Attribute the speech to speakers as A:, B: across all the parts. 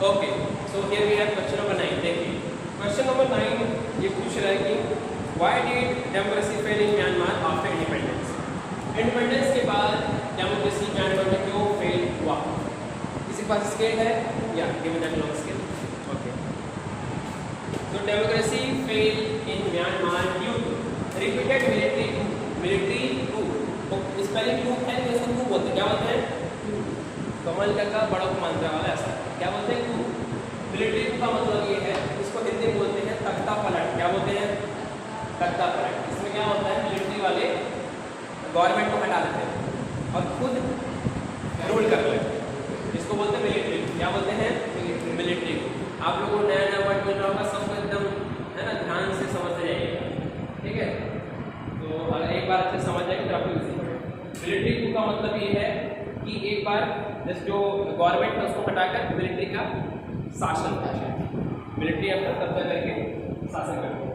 A: Okay, so here we have question number 9. देखिए question number 9 ये पूछ रहा है कि why did democracy fail in Myanmar after independence. Independence के बाद डेमोक्रेसी म्यांमार में क्यों फेल हुआ. किसी के पास स्केल है या given that long scale. Okay, so democracy failed in Myanmar due to repeated military coup. तो स्पेलिंग coup है तो इसको coup बोलते हैं. क्या बोलते हैं? कमल का बड़ा को मानने वाला ऐसा. क्या बोलते हैं? coup. मिलिट्री coup का मतलब ये है, इसको हिंदी में बोलते हैं तख्ता पलट. क्या बोलते हैं? तख्ता पलट. इसमें क्या होता है, मिलिट्री वाले गवर्नमेंट को हटा देते हैं और खुद रूल कर लेते हैं. इसको बोलते हैं मिलिट्री. क्या बोलते हैं? मिलिट्री. आप लोगों को नया नया वर्ड मिल रहा होगा, सबको एकदम है ना ध्यान से समझ जाइएगा. ठीक है, तो अगर एक बार अच्छे समझ जाएंगे तो आपको इजी पड़ेगा. मिलिट्री coup का मतलब ये है कि एक बार जो गवर्नमेंट है उसको हटाकर मिलिट्री का शासन करना है. मिलिट्री अपना कब्जा करके शासन करते हैं.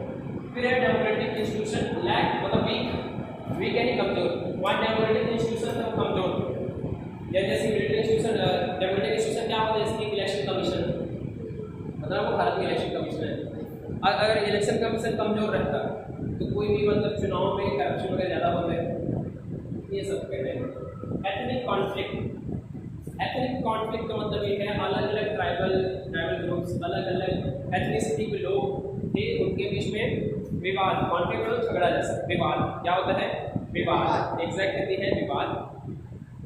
A: फिर है डेमोक्रेटिक इंस्टीट्यूशन लैक मतलब वीक यानी कमजोर. वहाँ डेमोक्रेटिक इंस्टीट्यूशन तो कमजोर या जैसे मिलिट्री इंस्टीट्यूशन. डेमोक्रेटिक इंस्टीट्यूशन क्या होता है, इसकी इलेक्शन कमीशन मतलब वो भारत की इलेक्शन कमीशन है. अगर इलेक्शन कमीशन कमजोर रहता तो कोई भी मतलब चुनाव में करप्शन वगैरह ज़्यादा होते हैं. ये सब कहते हैं. Ethnic conflict. एथनिक कॉन्फ्लिक्ट का मतलब ये है अलग अलग ट्राइबल ग्रुप्स, अलग अलग एथनिसिटी के लोग थे, उनके बीच में विवाद. कॉन्फ्लिक्ट मतलब झगड़ा जैसा. विवाद क्या होता है? विवाद. एग्जैक्ट हिंदी है विवाद.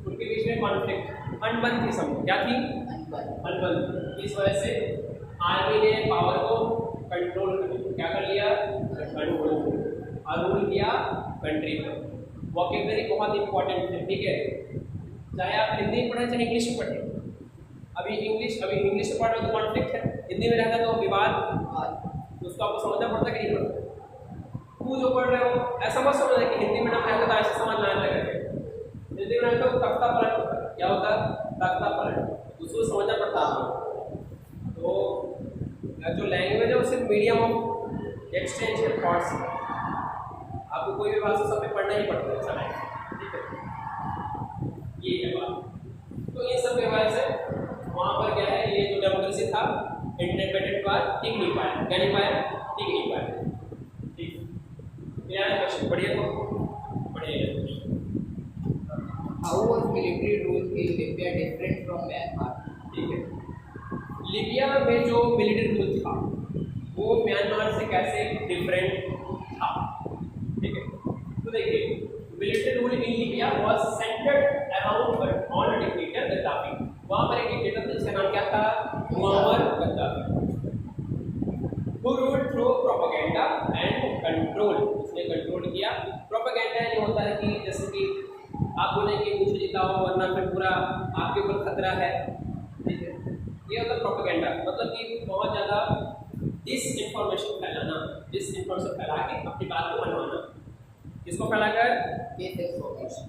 A: उनके बीच में कॉन्फ्लिक्ट. अनबन थी समझो. क्या थी? अनबन. इस वजह से आर्मी ने पावर को कंट्रोल कर लिया. क्या कर लिया? कंट्रोल और रूल किया कंट्री पर. वोकैबुलरी बहुत इंपॉर्टेंट है. ठीक है, चाहे आप हिंदी में पढ़ें चाहे इंग्लिश में पढ़ें. अभी इंग्लिश में पढ़ रहे हो तो कॉन्फ्लिक्ट है, हिंदी में रहता तो विवाद. तो उसको आपको समझना पड़ता है कि नहीं पड़ता. तू जो पढ़ रहे हो ऐसा मत समझना कि हिंदी में ना रहता तो ऐसे समझ में आने लगेगा. हिंदी में रहता तो तख्ता पलट होता है. क्या होता है? तख्ता पलट. उसको समझना पड़ता है. तो जो लैंग्वेज है वो सिर्फ मीडियम ऑफ एक्सचेंज है थॉट्स. आपको कोई भी भाषा सब में पढ़ना ही पड़ता है. ऐसा नहीं. ठीक है, ये है बात. तो ये सब के वजह से वहाँ पर क्या है, ये जो डेमोक्रेसी था इंडिपेंडेंट बार टिक नहीं पाया. क्या नहीं पाया? टिक नहीं पाया. ठीक, क्या है क्वेश्चन? बढ़िया तो बढ़िया.
B: How was military rule in Libya different from Myanmar?
A: ठीक है, लीबिया में जो मिलिट्री रूल था वो म्यांमार से कैसे डिफरेंट था. ठीक है, तो देखिए military rule in Libya was centred around on dictator Gaddafi. वहाँ पर एक डिक्टेटर था जिसका नाम क्या था? Muammar Gaddafi. Who ruled through propaganda and control. उसने कंट्रोल किया. प्रोपेगेंडा ये होता है कि जैसे कि आप बोले कि मुझे जिताओ वरना फिर पूरा आपके ऊपर खतरा है. ठीक है, ये होता है प्रोपेगेंडा. मतलब कि बहुत ज़्यादा डिसइंफॉर्मेशन फैलाना. डिसइंफॉर्मेशन फैला के अपनी बात को मनवाना. इसको फैलाकर
B: Disinformation.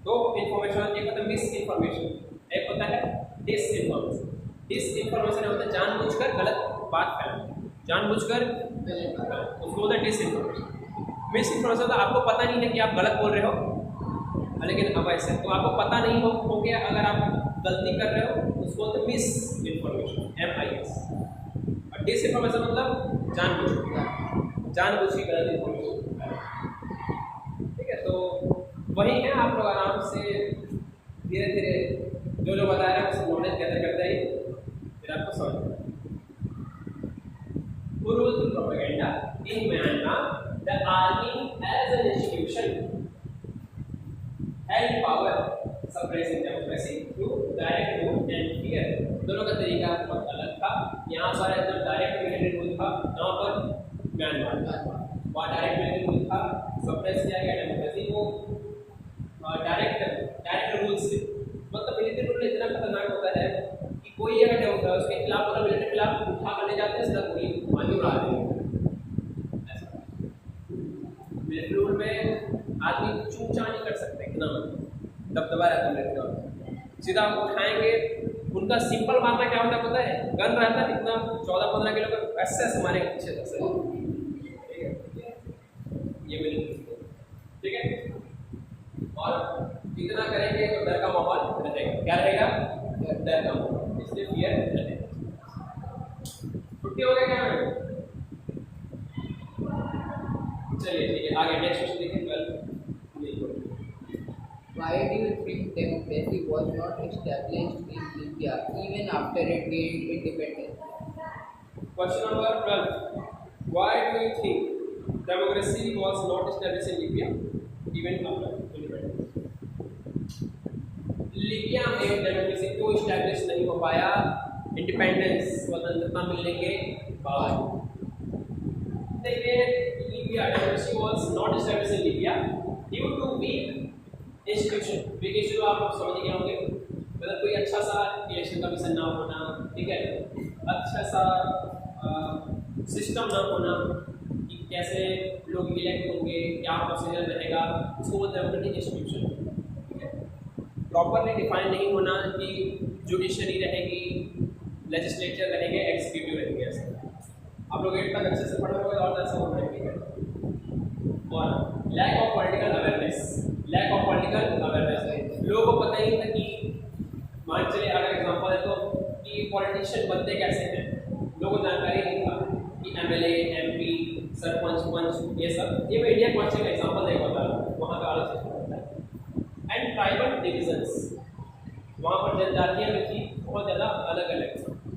A: दो इन्फॉर्मेशन. एक होता है मिस इन्फॉर्मेशन, एक होता है डिसइंफॉर्मेशन. डिसइंफॉर्मेशन होता है जानबूझकर गलत बात फैलाना. जानबूझकर उसको बोलते हैं डिसइंफॉर्मेशन. मिस इन्फॉर्मेशन तो आपको पता नहीं है कि आप गलत बोल रहे हो, लेकिन अब ऐसे तो आपको पता नहीं हो गया अगर आप गलती कर रहे हो, उसको बोलते हैं मिस इन्फॉर्मेशन. MIS. और डिसइंफॉर्मेशन मतलब जानबूझ के गलत इन्फॉर्मेशन. ठीक है, तो वही है. आप लोग आराम से धीरे धीरे जो बता रहे हैं उसको नॉलेज गैदर करते ही फिर आपको समझ में आएगा. Who ruled through propaganda in Myanmar? The army as an institution held power, suppressing democracy through direct rule and fear. दोनों का तरीका बहुत अलग था. यहाँ पर एकदम डायरेक्ट मिलिट्री रूल था, यहाँ पर म्यांमार वहाँ डायरेक्ट मिलिट्री रूल था. सप्रेस किया गया डेमोक्रेसी को डायरेक्ट रूल से. मतलब मिलिट्री रूल इतना खतरनाक होता है कि कोई अगर उसके खिलाफ होगा मिलिट्री खिलाफ उठा कर ले जाते हैं, सीधा पूरी पानी उड़ा देंगे. ऐसा मिलिट्री रूल में आदमी चूचा नहीं कर सकते. इतना दबदबा रहता है मिलिट्री रूल. सीधा उठाएंगे. उनका सिंपल मारना क्या होता है पता है? गन रहता है इतना 14-15 किलो का, ऐसे मारेंगे पीछे से. ठीक है, ये मिलिट्री. ठीक है, और जितना करेंगे तो डर का माहौल रहेगा. क्या रहेगा? डर का माहौल. इसलिए फियर रहेगा. क्लियर हो गया क्या मैम? चलिए ठीक है, आगे नेक्स्ट क्वेश्चन देखिए 12।
B: Why do you think democracy was not established in Libya even after it gained independence?
A: Question number 12. Why do you think democracy was not established in Libya even after independence? Libya में democracy क्यों establish नहीं हो पाया independence स्वतंत्रता मिलने के बाद? देखिए, Libya democracy was not established in Libya due to weak institution. Weak institution आप समझ गए होंगे, मतलब कोई अच्छा सा इलेक्शन कमीशन ना होना, ठीक है, अच्छा सा सिस्टम ना होना कि कैसे लोग इलेक्ट होंगे, क्या प्रोसीजर रहेगा, उसको बोलते हैं डेमोक्रेटिक इंस्टीट्यूशन। ठीक है, प्रॉपरली डिफाइन नहीं होना कि जुडिशरी रहेगी, लेजिस्लेचर रहेंगे, एग्जीक्यूटिव रहेंगे। ऐसे आप लोग 8 तक अच्छे से पढ़े होंगे और ऐसा होना है। और lack of political awareness, lack of political awareness, लोगों को पता ही था कि मान चलिए अगर एग्जांपल है तो कि पॉलिटिशियन बनते कैसे हैं, लोगों को जानकारी नहीं था कि एमएलए, एमपी, सरपंच, पंच, ये सब। ये मैं इंडिया कौन से एग्जांपल देखा था, वहाँ का अलग सिस्टम होता है। एंड ट्राइबल डिविजन्स, वहाँ पर जनजातियाँ भी थी बहुत ज़्यादा अलग अलग।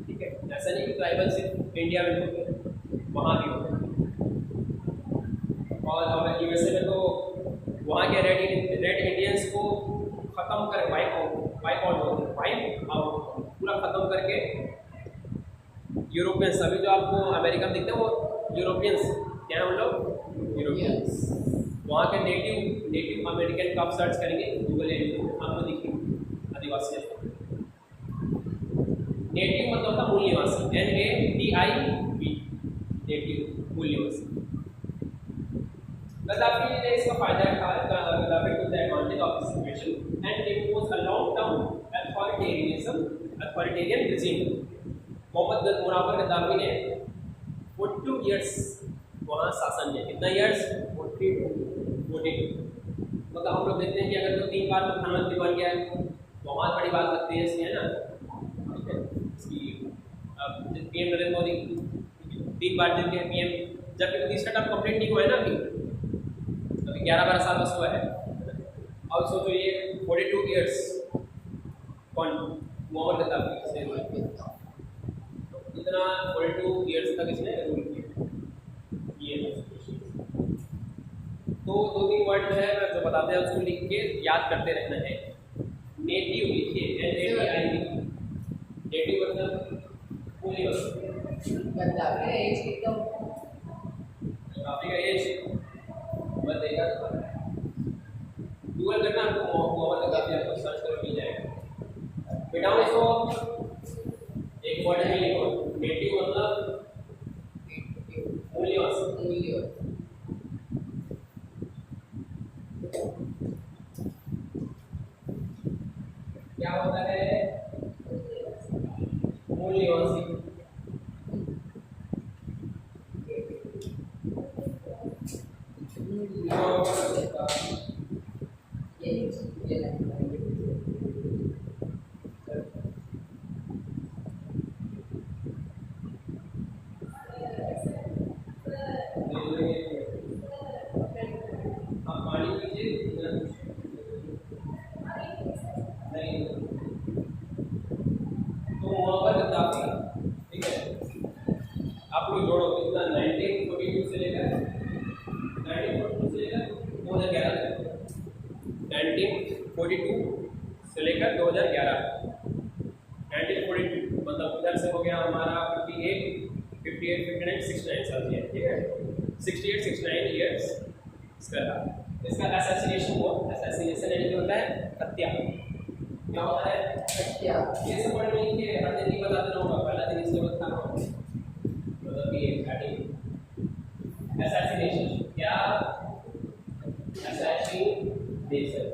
A: ठीक है, ऐसा नहीं कि ट्राइबल सिर्फ इंडिया में होते हैं, वहाँ भी होते हैं। और यूएसए में तो वहाँ के रेड इंडियंस को ख़त्म कर वाइप आउट पूरा ख़त्म करके यूरोपियंस, अभी जो आपको अमेरिका में दिखते हैं वो यूरोपियंस, क्या है हम लोग यूरोपियंस। वहाँ के नेटिव अमेरिकन का आप सर्च करेंगे गूगल आपको दिखेंगे आदिवासी। नेटिव मतलब होता मूल निवासी, NATIV, नेटिव मूल निवासी। गद्दाफी ने इसका फायदा उठाया, Gaddafi took the advantage of this situation and impose a long term authoritarian regime. Mohammed Muammar Gaddafi ने 42 इयर्स वहाँ शासन किया। कितना इयर्स? 42। मतलब हम लोग देखते हैं कि अगर तो 3 बार प्रधानमंत्री बन गया बहुत बड़ी बात लगती है, इसलिए ना पीएम नरेंद्र मोदी 3 बार जिनके पीएम, जबकि तीसरा टर्म कंप्लीट नहीं हुआ है ना, अभी 11-12 साल बस हुआ है। और सोचो ये 42 इयर्स कौन मोहम्मद गद्दाफी से इतना 42 इयर्स तक इसने रूल किया। ये तो 2-3 वर्ड जो है जो बताते हैं उसको लिख के याद करते रहना है। नेटिव लिखिए, NATIV, नेटिव मतलब
B: गद्दाफी एज कितना?
A: गद्दाफी का एज मैं देखा था, गूगल करना आपको मोहम्मद गद्दाफी आपको सर्च करो मिल जाएगा। बेटा इसको एक वर्ड में लिखो, नेटिव मतलब मूल निवासी। क्या होता है मूल निवासी? इसका असैसिनेशन हुआ। असैसिनेशन यानी क्या होता है? हत्या। क्या होता है? हत्या। ये सब पढ़ने में लिखिए, हर दिन नहीं बता देना होगा, पहला दिन इसके बाद खाना होगा, मतलब ये स्टार्टिंग। असैसिनेशन क्या? असैसिनेशन